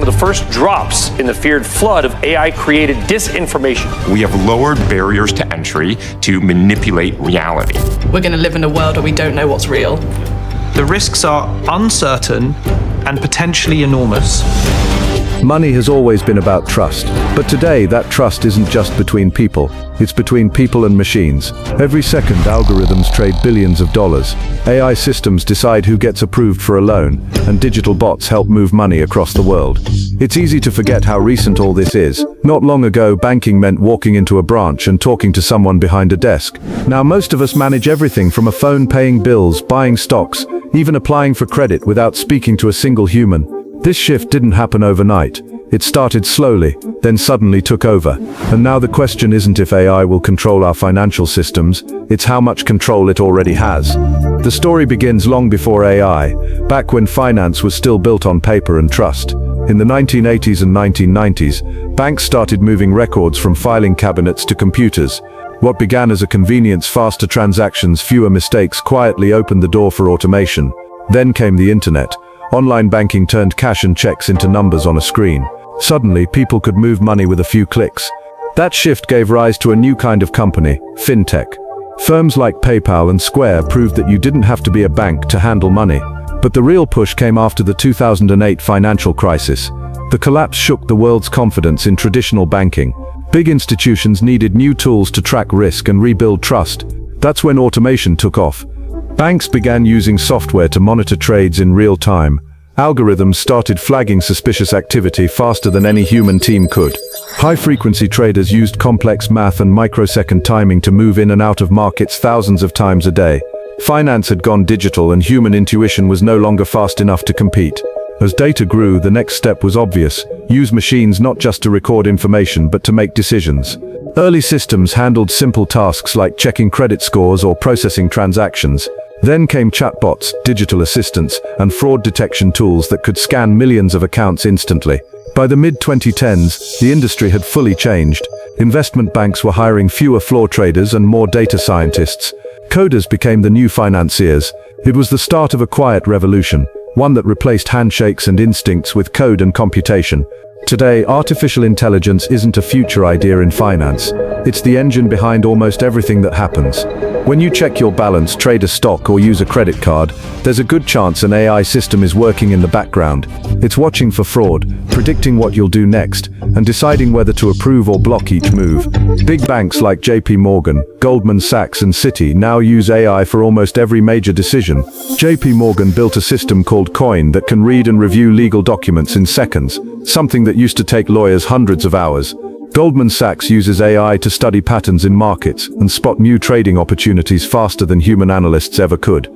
one of the first drops in the feared flood of AI-created disinformation. We have lowered barriers to entry to manipulate reality. We're going to live in a world where we don't know what's real. The risks are uncertain and potentially enormous. Money has always been about trust, but today that trust isn't just between people, it's between people and machines. Every second, algorithms trade billions of dollars. AI systems decide who gets approved for a loan, and digital bots help move money across the world. It's easy to forget how recent all this is. Not long ago, banking meant walking into a branch and talking to someone behind a desk. Now most of us manage everything from a phone, paying bills, buying stocks, even applying for credit without speaking to a single human. This shift didn't happen overnight. It started slowly, then suddenly took over. And now the question isn't if AI will control our financial systems, it's how much control it already has. The story begins long before AI, back when finance was still built on paper and trust. In the 1980s and 1990s, banks started moving records from filing cabinets to computers. What began as a convenience, faster transactions, fewer mistakes, quietly opened the door for automation. Then came the internet. Online banking turned cash and checks into numbers on a screen. Suddenly, people could move money with a few clicks. That shift gave rise to a new kind of company, fintech. Firms like PayPal and Square proved that you didn't have to be a bank to handle money. But the real push came after the 2008 financial crisis. The collapse shook the world's confidence in traditional banking. Big institutions needed new tools to track risk and rebuild trust. That's when automation took off. Banks began using software to monitor trades in real time. Algorithms started flagging suspicious activity faster than any human team could. High-frequency traders used complex math and microsecond timing to move in and out of markets thousands of times a day. Finance had gone digital and human intuition was no longer fast enough to compete. As data grew, the next step was obvious. Use machines not just to record information but to make decisions. Early systems handled simple tasks like checking credit scores or processing transactions. Then came chatbots, digital assistants, and fraud detection tools that could scan millions of accounts instantly. By the mid-2010s, the industry had fully changed. Investment banks were hiring fewer floor traders and more data scientists. Coders became the new financiers. It was the start of a quiet revolution, one that replaced handshakes and instincts with code and computation. Today, artificial intelligence isn't a future idea in finance. It's the engine behind almost everything that happens. When you check your balance, trade a stock, or use a credit card, there's a good chance an AI system is working in the background. It's watching for fraud, predicting what you'll do next, and deciding whether to approve or block each move. Big banks like JP Morgan, Goldman Sachs, and Citi now use AI for almost every major decision. JP Morgan built a system called Coin that can read and review legal documents in seconds, something that used to take lawyers hundreds of hours. Goldman Sachs uses AI to study patterns in markets and spot new trading opportunities faster than human analysts ever could.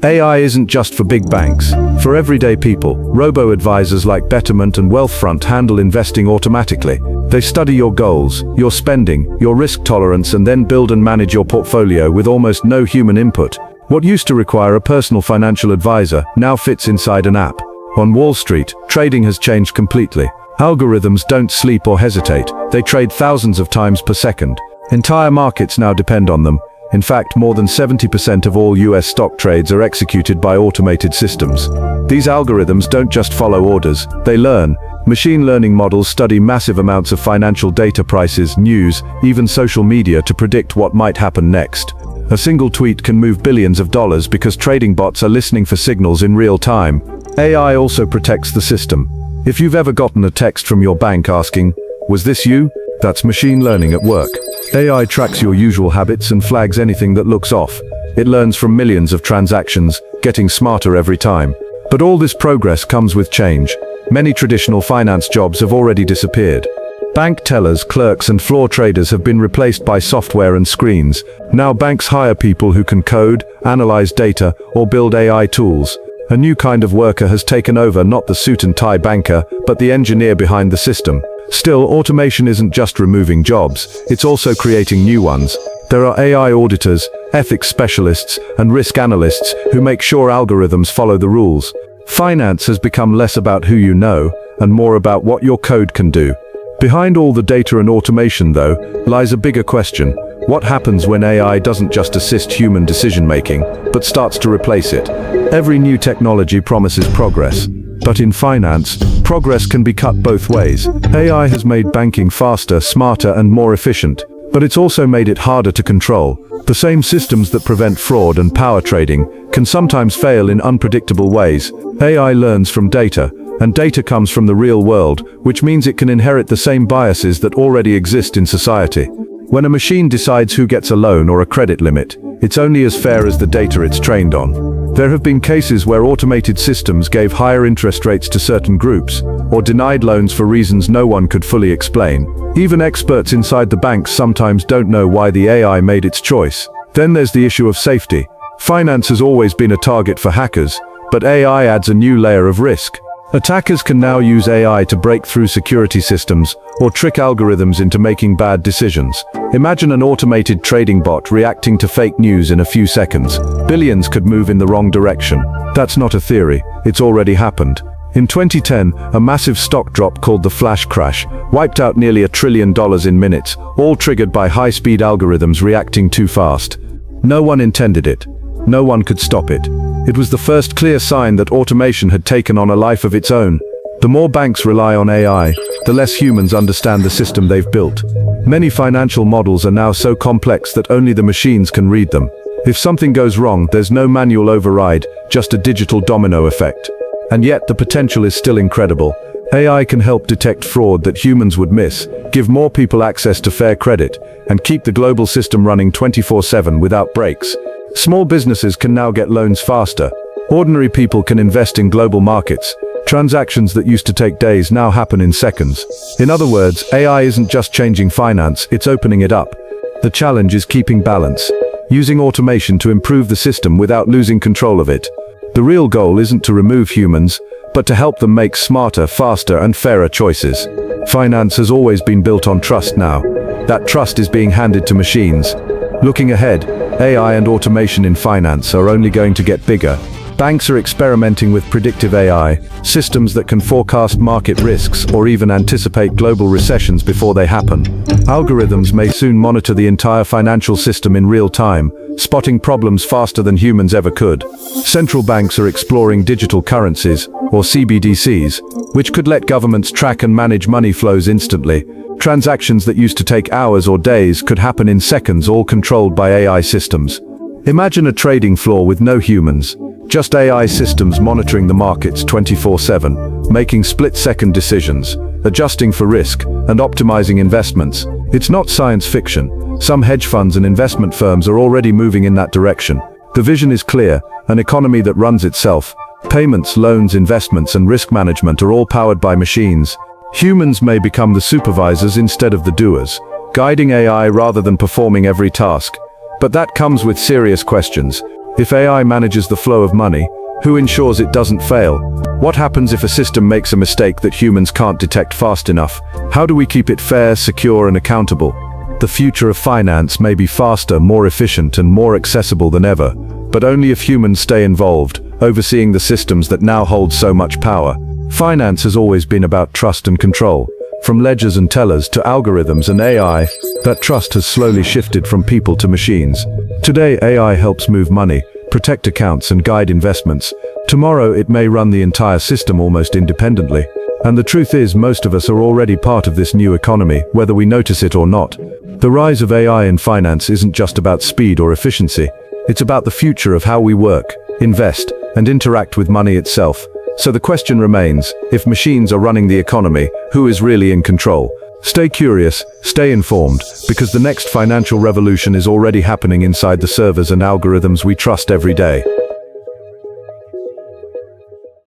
AI isn't just for big banks. For everyday people, robo-advisors like Betterment and Wealthfront handle investing automatically. They study your goals, your spending, your risk tolerance, and then build and manage your portfolio with almost no human input. What used to require a personal financial advisor now fits inside an app. On Wall Street, trading has changed completely. Algorithms don't sleep or hesitate. They trade thousands of times per second. Entire markets now depend on them. In fact, more than 70% of all US stock trades are executed by automated systems. These algorithms don't just follow orders, they learn. Machine learning models study massive amounts of financial data, prices, news, even social media to predict what might happen next. A single tweet can move billions of dollars because trading bots are listening for signals in real time. AI also protects the system. If you've ever gotten a text from your bank asking, "Was this you?" That's machine learning at work. AI tracks your usual habits and flags anything that looks off. It learns from millions of transactions, getting smarter every time. But all this progress comes with change. Many traditional finance jobs have already disappeared. Bank tellers, clerks, and floor traders have been replaced by software and screens. Now banks hire people who can code, analyze data, or build AI tools. A new kind of worker has taken over, not the suit and tie banker, but the engineer behind the system. Still, automation isn't just removing jobs, it's also creating new ones. There are AI auditors, ethics specialists, and risk analysts who make sure algorithms follow the rules. Finance has become less about who you know, and more about what your code can do. Behind all the data and automation, though, lies a bigger question. What happens when AI doesn't just assist human decision-making, but starts to replace it? Every new technology promises progress, but in finance, progress can be cut both ways. AI has made banking faster, smarter, and more efficient, but it's also made it harder to control. The same systems that prevent fraud and power trading can sometimes fail in unpredictable ways. AI learns from data, and data comes from the real world, which means it can inherit the same biases that already exist in society. When a machine decides who gets a loan or a credit limit, it's only as fair as the data it's trained on. There have been cases where automated systems gave higher interest rates to certain groups, or denied loans for reasons no one could fully explain. Even experts inside the banks sometimes don't know why the AI made its choice. Then there's the issue of safety. Finance has always been a target for hackers, but AI adds a new layer of risk. Attackers can now use AI to break through security systems or trick algorithms into making bad decisions. Imagine an automated trading bot reacting to fake news in a few seconds. Billions could move in the wrong direction. That's not a theory, it's already happened. In 2010, a massive stock drop called the flash crash wiped out nearly $1 trillion in minutes, all triggered by high-speed algorithms reacting too fast. No one intended it. No one could stop it. It was the first clear sign that automation had taken on a life of its own. The more banks rely on AI, the less humans understand the system they've built. Many financial models are now so complex that only the machines can read them. If something goes wrong, there's no manual override, just a digital domino effect. And yet the potential is still incredible. AI can help detect fraud that humans would miss, give more people access to fair credit, and keep the global system running 24/7 without breaks. Small businesses can now get loans faster. Ordinary people can invest in global markets. Transactions that used to take days now happen in seconds. In other words, AI isn't just changing finance, it's opening it up. The challenge is keeping balance, using automation to improve the system without losing control of it. The real goal isn't to remove humans, but to help them make smarter, faster, and fairer choices. Finance has always been built on trust now. That trust is being handed to machines. Looking ahead, AI and automation in finance are only going to get bigger. Banks are experimenting with predictive AI, systems that can forecast market risks or even anticipate global recessions before they happen. Algorithms may soon monitor the entire financial system in real time, spotting problems faster than humans ever could. Central banks are exploring digital currencies, or CBDCs, which could let governments track and manage money flows instantly. Transactions that used to take hours or days could happen in seconds, all controlled by AI systems. Imagine a trading floor with no humans, just AI systems monitoring the markets 24/7, making split-second decisions, adjusting for risk, and optimizing investments. It's not science fiction. Some hedge funds and investment firms are already moving in that direction. The vision is clear, an economy that runs itself. Payments, loans, investments, and risk management are all powered by machines. Humans may become the supervisors instead of the doers, guiding AI rather than performing every task. But that comes with serious questions. If AI manages the flow of money, who ensures it doesn't fail? What happens if a system makes a mistake that humans can't detect fast enough? How do we keep it fair, secure, and accountable? The future of finance may be faster, more efficient, and more accessible than ever, but only if humans stay involved, overseeing the systems that now hold so much power. Finance has always been about trust and control. From ledgers and tellers to algorithms and AI, that trust has slowly shifted from people to machines. Today, AI helps move money, protect accounts, and guide investments. Tomorrow, it may run the entire system almost independently. And the truth is, most of us are already part of this new economy, whether we notice it or not. The rise of AI in finance isn't just about speed or efficiency. It's about the future of how we work, invest, and interact with money itself. So the question remains, if machines are running the economy, who is really in control? Stay curious, stay informed, because the next financial revolution is already happening inside the servers and algorithms we trust every day.